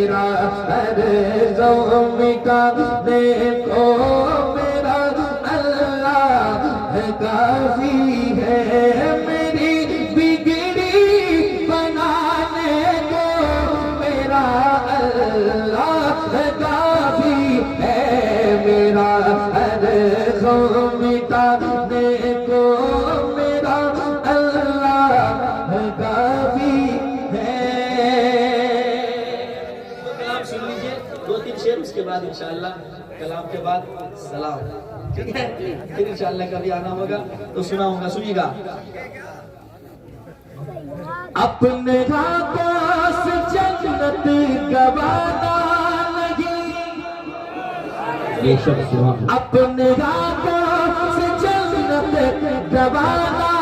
میرا ہر غم مٹانے کو میرا اللہ کافی ہے، میری بگڑی بنانے کو میرا اللہ کافی ہے، میرا ہر غم مٹانے کو میرا اللہ کافی ہے۔ کلام سن لیجئے، دو تین شعر، اس کے بعد انشاءاللہ کلام کے بعد سلام، ٹھیک ہے؟ پھر انشاءاللہ کبھی آنا ہوگا تو سنا ہوگا، سنیے گا۔ اپنے ہاتھوں سے جنت گوانا نہیں، اپنے ہاتھوں سے جنت گوانا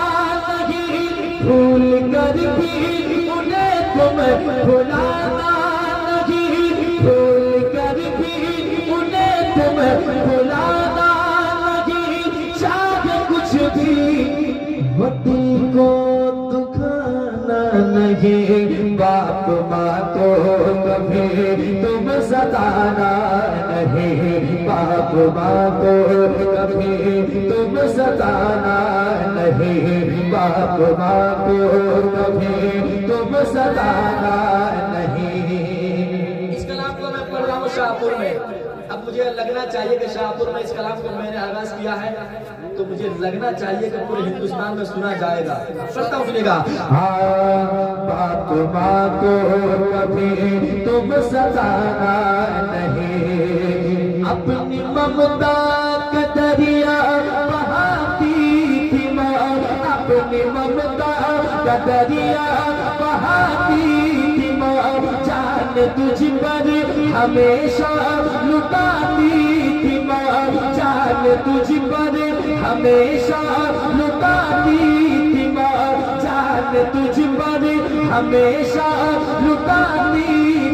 نہیں، بھول کر بھی انہیں تم بھلانا نہیں، بھول کر بھی انہیں تم بھلانا نہیں، چاہے کچھ بھی مٹی کو دکھانا نہیں، باپ ماں کو کبھی تم ستانا نہیں، باپ ماں کو کبھی تم ستانا نہیں، باپ ماں کو کبھی تم ستانا نہیں۔ اس کلام کو میں پڑھ رہا ہوں شاہپور میں، اب مجھے لگنا چاہیے کہ شاہپور میں اس کلام کو میں نے آغاز کیا ہے تو مجھے لگنا چاہیے کہ پورے ہندوستان میں سنا جائے گا، پڑھتا ہوں، سنے گا۔ باپ ماں کو کبھی تم ستانا نہیں، اپنی ممتا کا دریا بہاتی تھی ماں، اپنی ممتا کا دریا بہاتی تھی ماں، جان تجھ پر ہمیشہ لٹاتی تھی ماں، جان تجھ پر ہمیشہ لٹاتی تھی ماں، جان تجھ پر ہمیشہ لٹاتی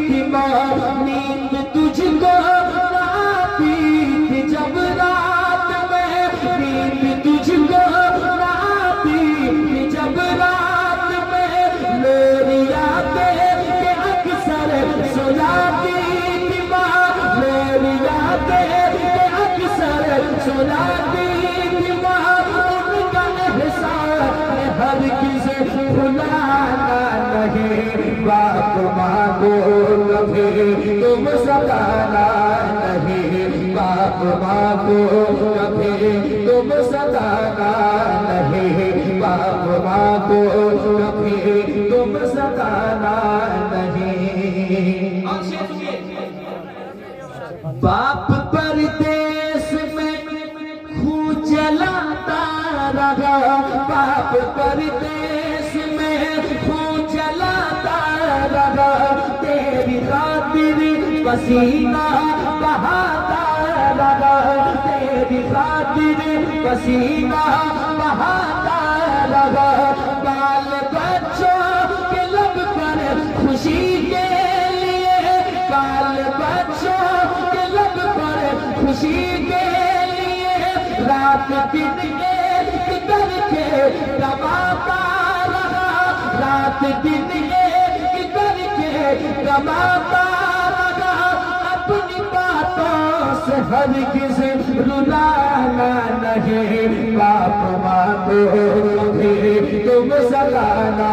تھی ماں، نیند تجھ کو آتی تھی جب رات میں، نیند تجھ کو آتی تھی جب رات میں، لوریاں دے کے اکثر سلاتی تھی ماں، لوریاں دے کے اکثر سلاتی تھی ماں، ان کا احسان ہرگز بھلانا نہیں، باپ ماں کو کبھی تم ستانا نہیں، باپ ماں کو کبھی تم ستانا نہیں، باپ ماں کو کبھی تم ستانا نہیں۔ اور شعر سنیے۔ باپ پردیس میں خون جلاتا رہا، باپ پردیس میں خون جلاتا رہا، تیری خاطر پسینہ بہاتا رہا، تیری خاطر پسینہ بہاتا رہا، بال بچوں کے لب پر خوشی کے لیے، بال بچوں کے لب پر خوشی کے لیے، رات دن ایک کر کے کماتا رہا، رات دن ایک کر کے کماتا رہا، اپنی باتوں سے ہرگز رلانا نہیں، باپ ماں کو کبھی تم ستانا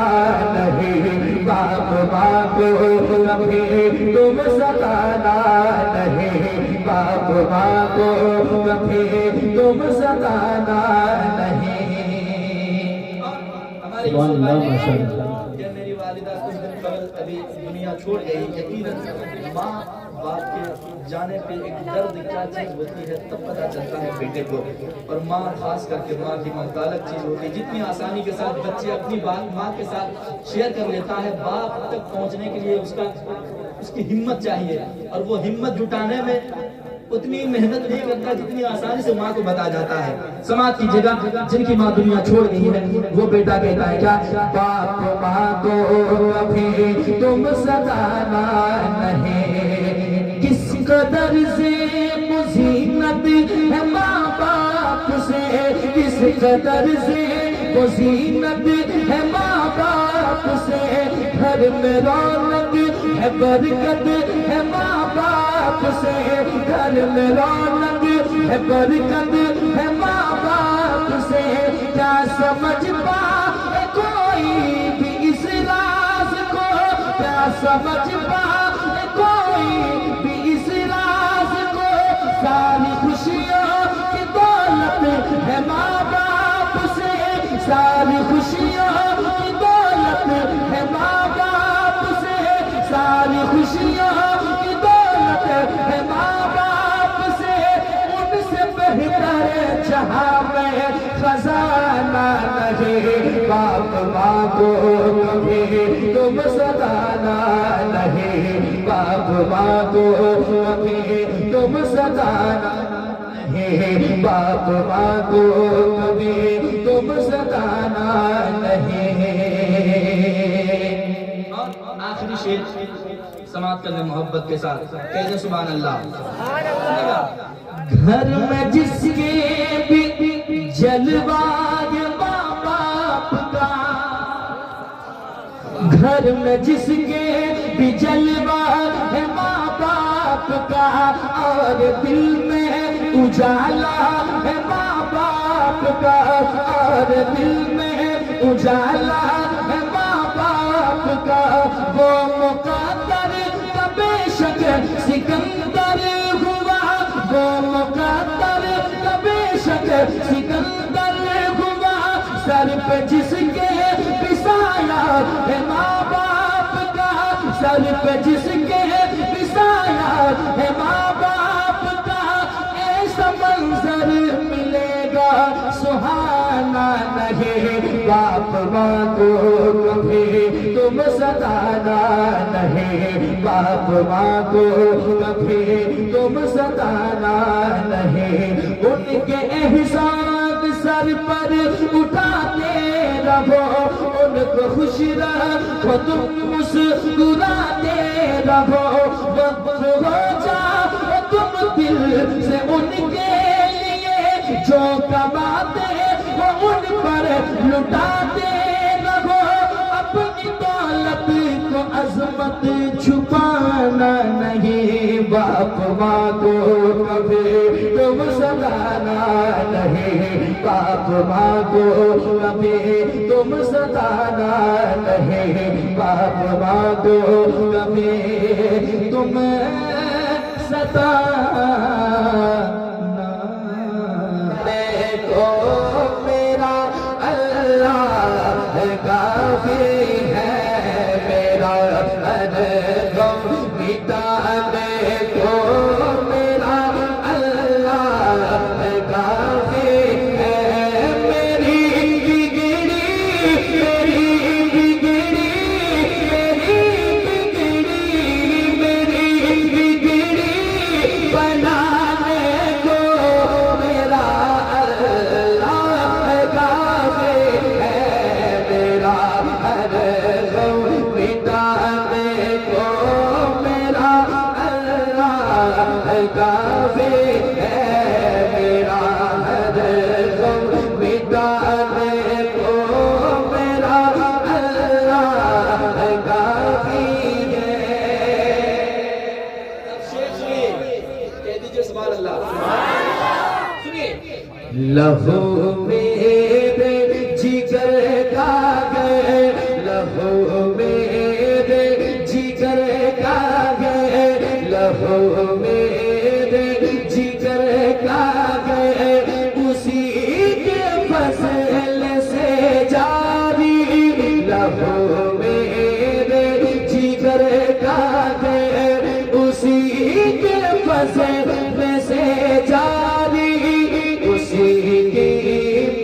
نہیں، باپ ماں کو کبھی تم ستانا نہیں، باپ ماں کو کبھی تم ستانا نہیں۔ ہمارے یوسف بھائی کہ میری والدہ کچھ دن قبل ابھی دنیا چھوڑ گئی، یقیناً ماں باپ کے جانے پہ ایک درد کیا چیز ہوتی ہے تب پتہ چلتا ہے بیٹے کو، اور ماں خاص کر کے ماں کی موت الگ چیز ہوتی ہے، جتنی آسانی کے ساتھ بچے اپنی بات ماں کے ساتھ شیئر کر لیتا ہے، باپ تک پہنچنے کے لیے اس کی ہمت چاہیے، اور وہ ہمت جٹانے میں اتنی محنت نہیں کرتا جتنی آسانی سے ماں کو بتا جاتا ہے۔ سماعت کیجیے گا، جن کی ماں دنیا چھوڑ گئی ہے وہ بیٹا کہتا ہے کیا؟ باپ ماں کو کبھی تم ستانا نہیں، کس قدر سے مزینت ہے ماں باپ سے، کس قدر سے مزینت ہے ماں باپ سے، گھر میں رونق ہے برکت ہے ماں باپ سے، گھر میں رونق ہے برکت ہے ماں باپ سے، کیا سمجھ پائے کوئی بھی اس راز کو، کیا سمجھ پائے کوئی بھی اس راز کو، ساری خوشیوں کی دولت ہے ماں باپ سے، ساری خوشیوں کی دولت ہے ماں باپ سے، ساری خوشیوں کی دولت ہے ماں باپ سے، ان سے بہتر جہاں میں خزانہ نہیں، باپ ماں کو کبھی تم ستانا نہیں، باپ ماں کو کبھی تم ستانا نہیں، باپ ماں کو کبھی تم ستانا نہیں۔ اور آخری شعر سماعت کرنے محبت کے ساتھ کہتے سبحان اللہ۔ گھر میں جس کے بھی جلوہ ہے ماں باپ کا، گھر میں جس کے بھی جلوہ ہے ماں باپ کا، اور دل میں اجالا ہے ماں باپ کا، اور دل میں اجالا ہے ماں باپ کا، وہ مقدر کا بے شک سکندر ہوا، وہ مقدر کا بے شک سکندر ہوا، سر پہ جس کے بسایا ہے ماں باپ کا، سر پہ جس کے بسایا ہے ماں باپ کا، ایسا منظر ملے گا سہانا نہیں، باپ ماں کو کبھی تم ستانا نہیں، باپ ماں کو کبھی تم ستانا نہیں، ان کے احسان سر پر اٹھاتے رہو، ان کو خوش رکھو تم مسکراتے رہو، وقت ہو جائے تم دل سے ان کے لیے جو کماتے وہ ان پر لٹاتے رہو، اپنی دولت کو عظمت چھپانا نہیں، باپ ماں کو کبھی تم ستانا نہیں، باپ ماں کو کبھی تم ستانا نہیں، باپ ماں کو کبھی تم ستانا۔ دیکھو میرا اللہ کافی ہے، میرا غم مٹا دے تو میرا اللہ کافی ہے، میری بگڑی میری بگڑی میری بگڑی بنانے کو میرا اللہ کافی ہے، میرا غم مٹانے کو میرا اللہ کافی ہے، میرا غم مٹانے کو میرا اللہ کافی ہے۔ شیخ سنیے، کہہ دیجئے سبحان اللہ۔ سنیے، لہو میرے جگر کا گئے، لہو میرے جگر کا گئے، لہو میرے جگر کا گئے، اسی کے فضل سے جاری، لہو میرے جگر کا گئے، اسی کے فضل سے جاری، اسی کی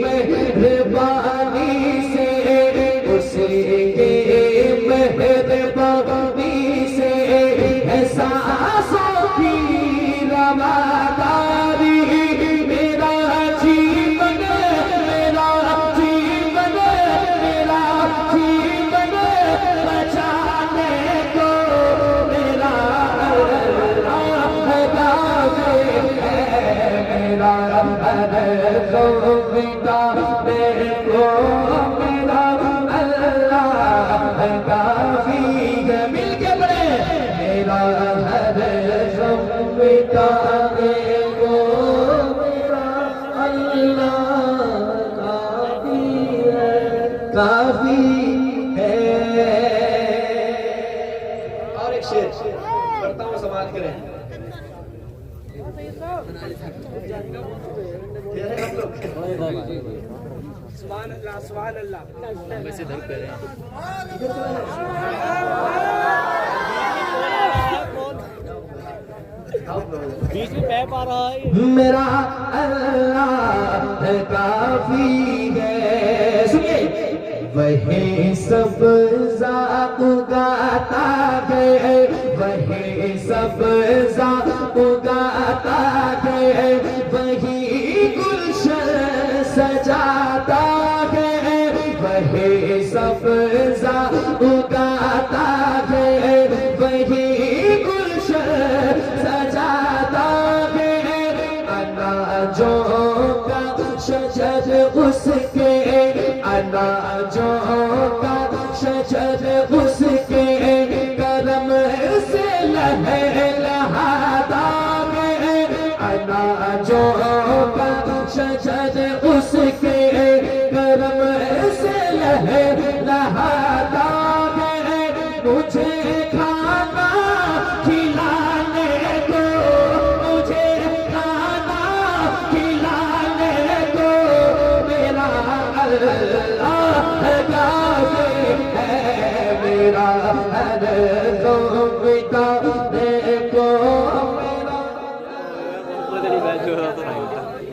مہربانی سے، اسی کی مہربانی سے احساسوں کی رواداری، میرا جیون میرا جیون میرا جیون بچانے کو میرا اللہ کافی ہے، میرا غم مٹانے کو میرا اللہ کافی ہے۔ مل کے پڑھیں، ہر غم مٹانے کو میرا اللہ کافی ہے، کافی ہے۔ اور ایک شعر پڑھتا ہوں، سماعت کریں۔ سبحان اللہ سبحان اللہ ویسے دھر پہ رہے بیچ میں پہ پا رہا ہے میرا اللہ کافی ہے، سنیے، وہی سبزہ اگاتا ہے، وہی سبزہ اگاتا ہے، وہی گلشن سجاتا ہے، وہی سبزہ اگاتا ہے، وہی گلشن سجاتا ہے، اناجوں کا شجر اس کے، اناجوں کا شجر اس کے کرم سے لہلہاتا ہے، اناجوں کا شجر اس کے کرم سے لہلہاتا ہے، مجھے کھانا کھلانے کو، مجھے کھانا کھلانے کو میرا اللہ کافی ہے، میرا ہر غم مٹانے کو میرا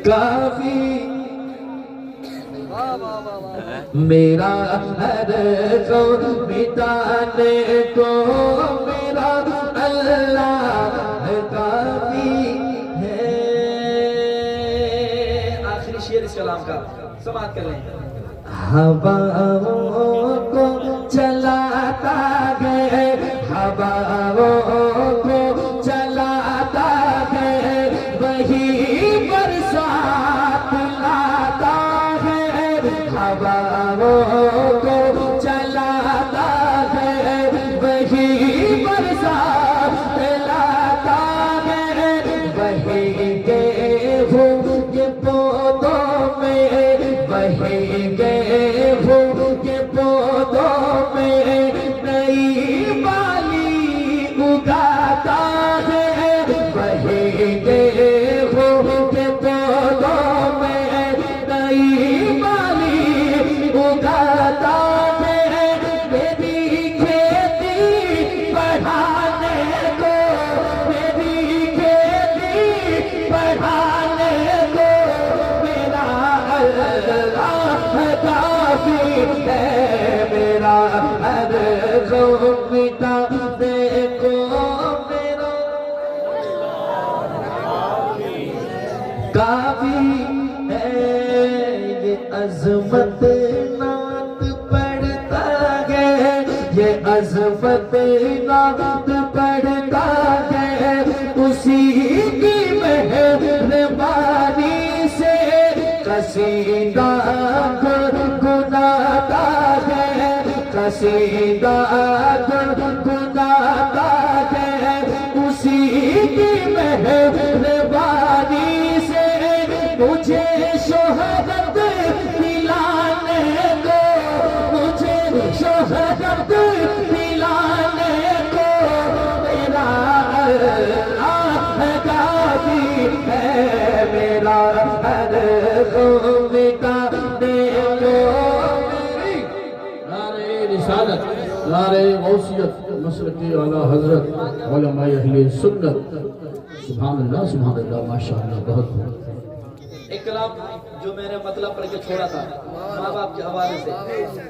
کافی، میرا ہر غم مٹانے کو میرا اللہ کافی ہے۔ آخری شعر اس کلام کا، سماعت کر لیں۔ ہواؤں کو چلاتا ہے، ہواؤں کو چلاتا ہے، وہی برسات لاتا ہے، ہواؤں کو چلاتا ہے، وہی برسات لاتا ہے، وہی گیہوں کے پودوں میں، وہی گیہوں کے پودوں میں نئی بالی اگاتا ہے، وہی گیہوں کے پودوں میں نئی بالی اگاتا ہے، میری کھیتی بڑھانے کو، میری کھیتی بڑھانے کو میرا اللہ کافی ہے، میرا ہر غم مٹانے کو میرا کافی ہے، یہ عظمت نعت پڑھتا ہے، یہ عظمت نعت پڑھتا ہے، اسی کی مہربانی سے قصیدہ گنگناتا ہے، قصیدہ گنگناتا ہے، اسی کی مہربانی سے مجھے شہرت دلانے کو، مجھے شہرت دلانے کو میرا اللہ کافی ہے، میرا ہر غم مٹانے کو۔ نعرہ رسالت، نعرہ غوثیت، مسلک اعلیٰ حضرت علماء اہل سنت، سبحان اللہ ماشاءاللہ، بہت بہت۔ ایک کلام جو میں نے مطلب پڑھ کے چھوڑا تھا ماں باپ کے حوالے سے،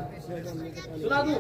سنا دوں؟